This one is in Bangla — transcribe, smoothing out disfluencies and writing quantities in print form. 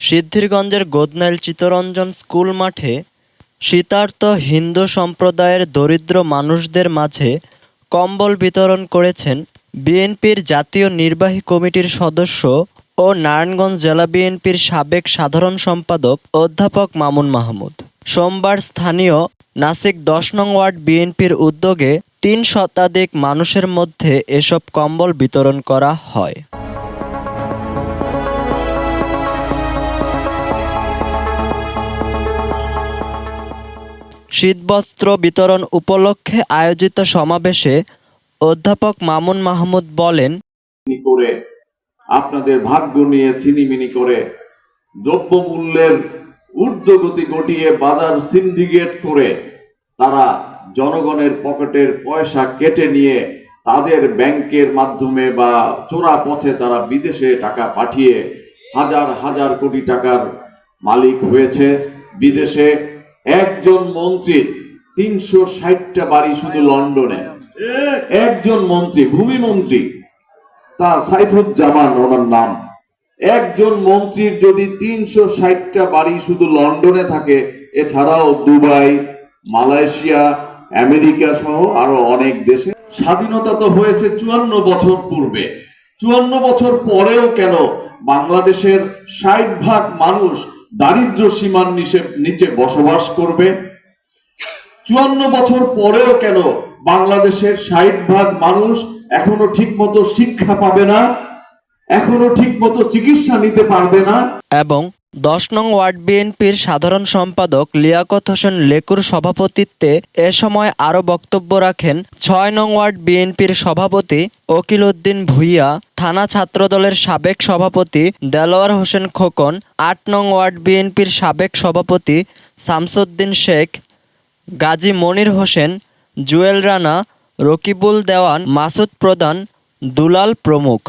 সিদ্ধিরগঞ্জের গোদনাইল চিত্তরঞ্জন স্কুল মাঠে শীতার্ত হিন্দু সম্প্রদায়ের দরিদ্র মানুষদের মাঝে কম্বল বিতরণ করেছেন বিএনপির জাতীয় নির্বাহী কমিটির সদস্য ও নারায়ণগঞ্জ জেলা বিএনপির সাবেক সাধারণ সম্পাদক অধ্যাপক মামুন মাহমুদ। সোমবার স্থানীয় নাসিক ১০ নং ওয়ার্ড বিএনপির উদ্যোগে ৩ শতাধিক মানুষের মধ্যে এসব কম্বল বিতরণ করা হয়। শীতবস্ত্র বিতরণ উপলক্ষে আয়োজিত সমাবেশে অধ্যাপক মামুন মাহমুদ বলেন, আপনাদের ভাগ্য নিয়ে ছিনিমিনি করে দ্রব্যমূল্যের ঊর্ধ্বগতি ঘটিয়ে বাজার সিন্ডিকেট করে তারা জনগণের পকেটের পয়সা কেটে নিয়ে তাদের ব্যাংকের মাধ্যমে বা চোরা পথে তারা বিদেশে টাকা পাঠিয়ে হাজার হাজার কোটি টাকার মালিক হয়েছে। বিদেশে একজন মন্ত্রীর ৩৬০টা বাড়ি শুধু লন্ডনে, একজন মন্ত্রী, ভূমিমন্ত্রী, তার সাইফুজ্জামান ওনার নাম, একজন মন্ত্রীর যদি ৩৬০টা বাড়ি শুধু লন্ডনে থাকে, এছাড়াও দুবাই, মালয়েশিয়া, আমেরিকা সহ আরো অনেক দেশে। স্বাধীনতা তো হয়েছে ৫৪ বছর পূর্বে, ৫৪ বছর পরেও কেন বাংলাদেশের ৬০% মানুষ দারিদ্র সীমার নিচে বসবাস করবে? ৫৪ বছর পরেও কেন বাংলাদেশের ৬০% মানুষ এখনো ঠিক মতো শিক্ষা পাবে না, এখনো ঠিক মতো চিকিৎসা নিতে পারবে না? এবং ১০ নং ওয়ার্ড বিএনপির সাধারণ সম্পাদক লিয়াকত হোসেন লেকুর সভাপতিত্বে এ সময় আরও বক্তব্য রাখেন ৬ নং ওয়ার্ড বিএনপির সভাপতি ওকিল উদ্দিন ভূঁইয়া, থানা ছাত্রদলের সাবেক সভাপতি দেলোয়ার হোসেন খোকন, ৮ নং ওয়ার্ড বিএনপির সাবেক সভাপতি শামসুদ্দিন শেখ, গাজী মনির হোসেন, জুয়েল রানা, রকিবুল দেওয়ান, মাসুদ প্রধান, দুলাল প্রমুখ।